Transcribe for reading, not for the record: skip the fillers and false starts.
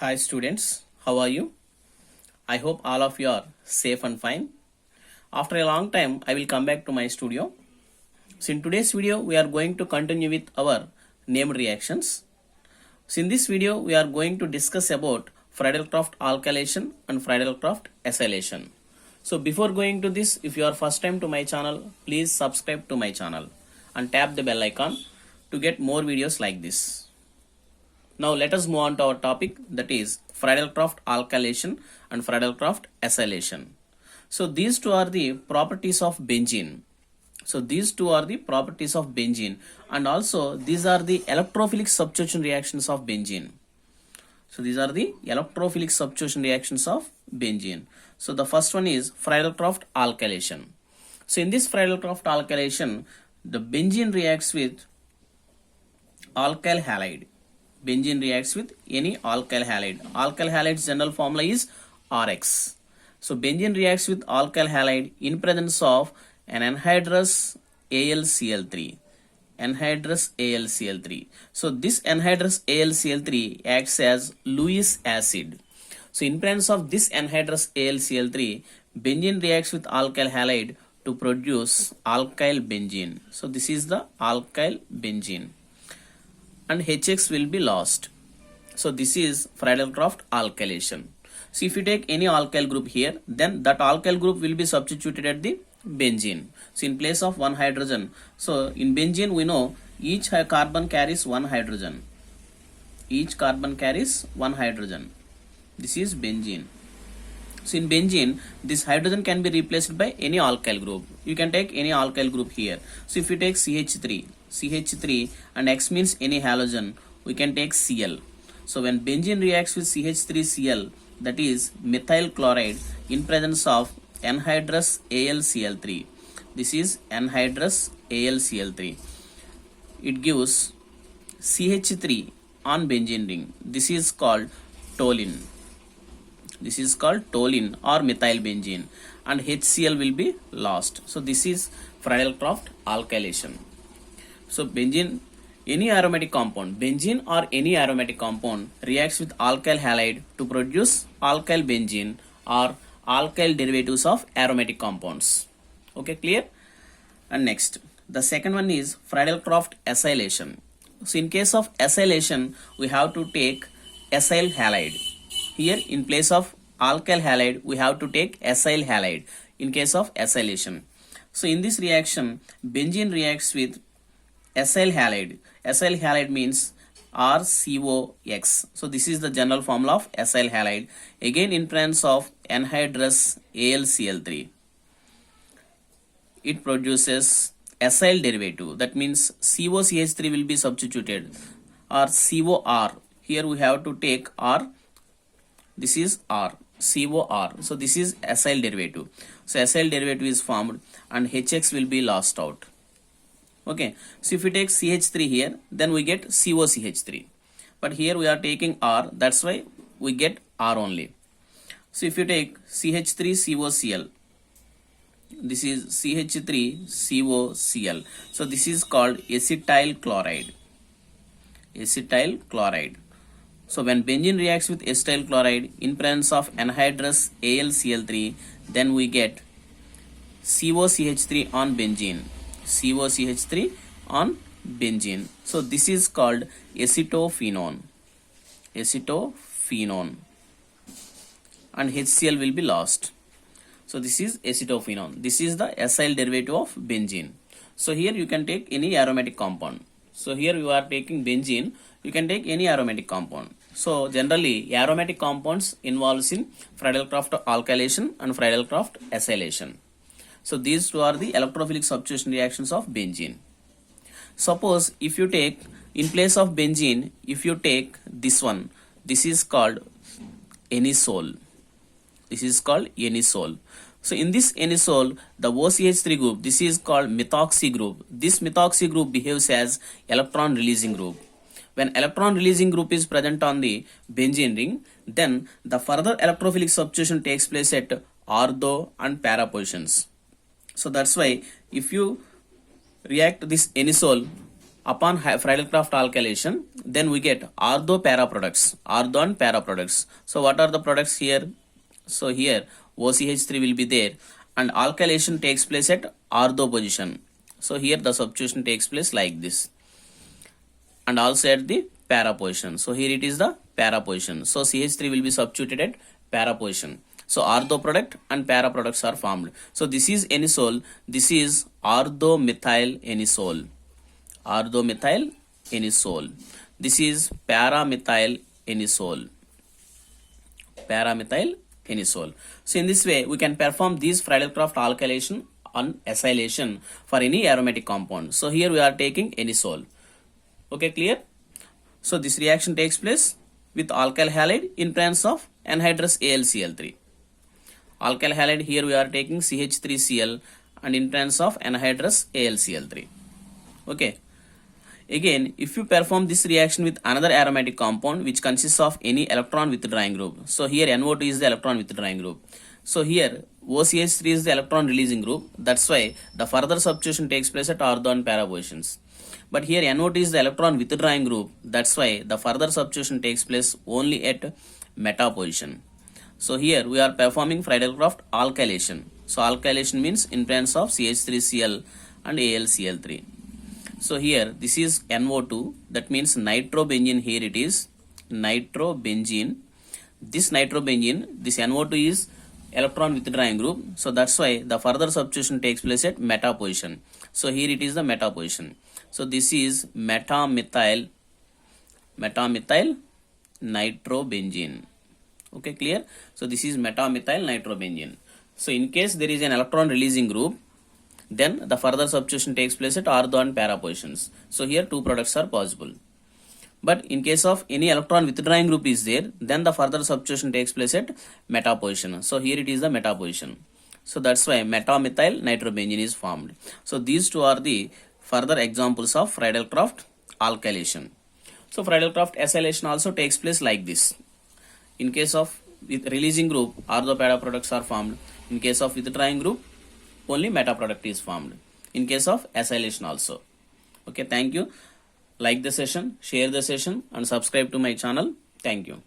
Hi students, how are you? I hope all of you are safe and fine. After a long time, I will come back to my studio. So in today's video, we are going to continue with our named reactions. So in this video, we are going to discuss about Friedel-Crafts alkylation and Friedel-Crafts acylation. So before going to this, if you are first time to my channel, please subscribe to my channel and tap the bell icon to get more videos like this. Now let us move on to our topic, that is Friedel-Crafts alkylation and Friedel-Crafts acylation. So these two are the properties of benzene. And also these are the electrophilic substitution reactions of benzene. So the first one is Friedel-Crafts alkylation. So in this Friedel-Crafts alkylation, the benzene reacts with alkyl halide. Benzene reacts with any alkyl halide. Alkyl halide's general formula is RX. So benzene reacts with alkyl halide in presence of an anhydrous AlCl3. So this anhydrous AlCl3 acts as Lewis acid. So in presence of this anhydrous AlCl3, benzene reacts with alkyl halide to produce alkyl benzene. So this is the alkyl benzene. And HX will be lost. So this is Friedel-Crafts alkylation. So if you take any alkyl group here, then that alkyl group will be substituted at the benzene. So in place of one hydrogen, so in benzene we know each carbon carries one hydrogen. This is benzene. So in benzene, this hydrogen can be replaced by any alkyl group. You can take any alkyl group here. So if you take CH3 and X means any halogen, we can take Cl. So when benzene reacts with CH3Cl, that is methyl chloride in presence of anhydrous AlCl3. This is anhydrous AlCl3. It gives CH3 on benzene ring. This is called toluene. Or methyl benzene, and HCl will be lost. So this is Friedel-Crafts alkylation. So benzene or any aromatic compound reacts with alkyl halide to produce alkyl benzene or alkyl derivatives of aromatic compounds. Okay, clear? And next, the second one is Friedel-Crafts acylation. So in case of acylation, we have to take acyl halide. Here in place of alkyl halide, we have to take acyl halide in case of acylation. So in this reaction, benzene reacts with acyl halide. Acyl halide means RCOX. So this is the general formula of acyl halide. Again in presence of anhydrous AlCl3. It produces acyl derivative. That means COCH3 will be substituted, or COR. Here we have to take R. This is R, COR. So this is acyl derivative. So acyl derivative is formed and HX will be lost out. Okay, so if we take CH3 here, then we get COCH3. But here we are taking R, that's why we get R only. So if you take CH3COCl, this is CH3COCl. So this is called acetyl chloride. So when benzene reacts with acetyl chloride in presence of anhydrous AlCl3, then we get COCH3 on benzene. So this is called acetophenone. And HCl will be lost. So this is acetophenone. This is the acyl derivative of benzene. So here you can take any aromatic compound. So here you are taking benzene, you can take any aromatic compound. So generally aromatic compounds involves in Friedel-Crafts alkylation and Friedel-Crafts acylation. So these two are the electrophilic substitution reactions of benzene. Suppose if you take, in place of benzene, if you take this one, this is called anisole. So in this anisole, the OCH3 group, this is called methoxy group. This methoxy group behaves as electron releasing group. When electron releasing group is present on the benzene ring, then the further electrophilic substitution takes place at ortho and para positions. So that's why if you react this anisole Upon Friedel-Crafts alkylation, then we get ortho para products, ortho and para products. So what are the products here? So here OCH3 will be there, and alkylation takes place at ortho position. So here the substitution takes place like this, and also at the para position. So here it is the para position. So CH3 will be substituted at para position. So ortho product and para products are formed. So this is anisole. This is orthomethyl anisole. Orthomethyl anisole. This is paramethyl anisole. Paramethyl anisole. So in this way we can perform these Friedel-Crafts alkylation and acylation for any aromatic compound. So here we are taking anisole. Okay, clear? So this reaction takes place with alkyl halide in presence of anhydrous AlCl3. Alkyl halide, here we are taking CH3Cl and in presence of anhydrous AlCl3. Okay. Again, if you perform this reaction with another aromatic compound which consists of any electron withdrawing group. So here NO2 is the electron withdrawing group. So here OCH3 is the electron releasing group. That's why the further substitution takes place at ortho and para positions. But here NO2 is the electron withdrawing group. That's why the further substitution takes place only at meta position. So here we are performing Friedel-Crafts alkylation. So alkylation means in presence of CH3Cl and AlCl3. So here this is NO2, that means nitrobenzene. Here it is nitrobenzene. This nitrobenzene, this NO2 is electron withdrawing group. So that's why the further substitution takes place at meta position. So here it is the meta position. So this is metamethyl nitrobenzene. Okay, clear? So this is metamethyl nitrobenzene. So in case there is an electron releasing group, then the further substitution takes place at ortho and para positions. So here two products are possible. But in case of any electron withdrawing group is there, then the further substitution takes place at meta position. So here it is the meta position. So that's why metamethyl nitrobenzene is formed. So these two are the further examples of Friedel-Crafts alkylation. So Friedel-Crafts acylation also takes place like this. In case of releasing group, ortho para products are formed. In case of withdrawing group, only meta product is formed. In case of acylation also. Okay, thank you. Like the session, share the session and subscribe to my channel. Thank you.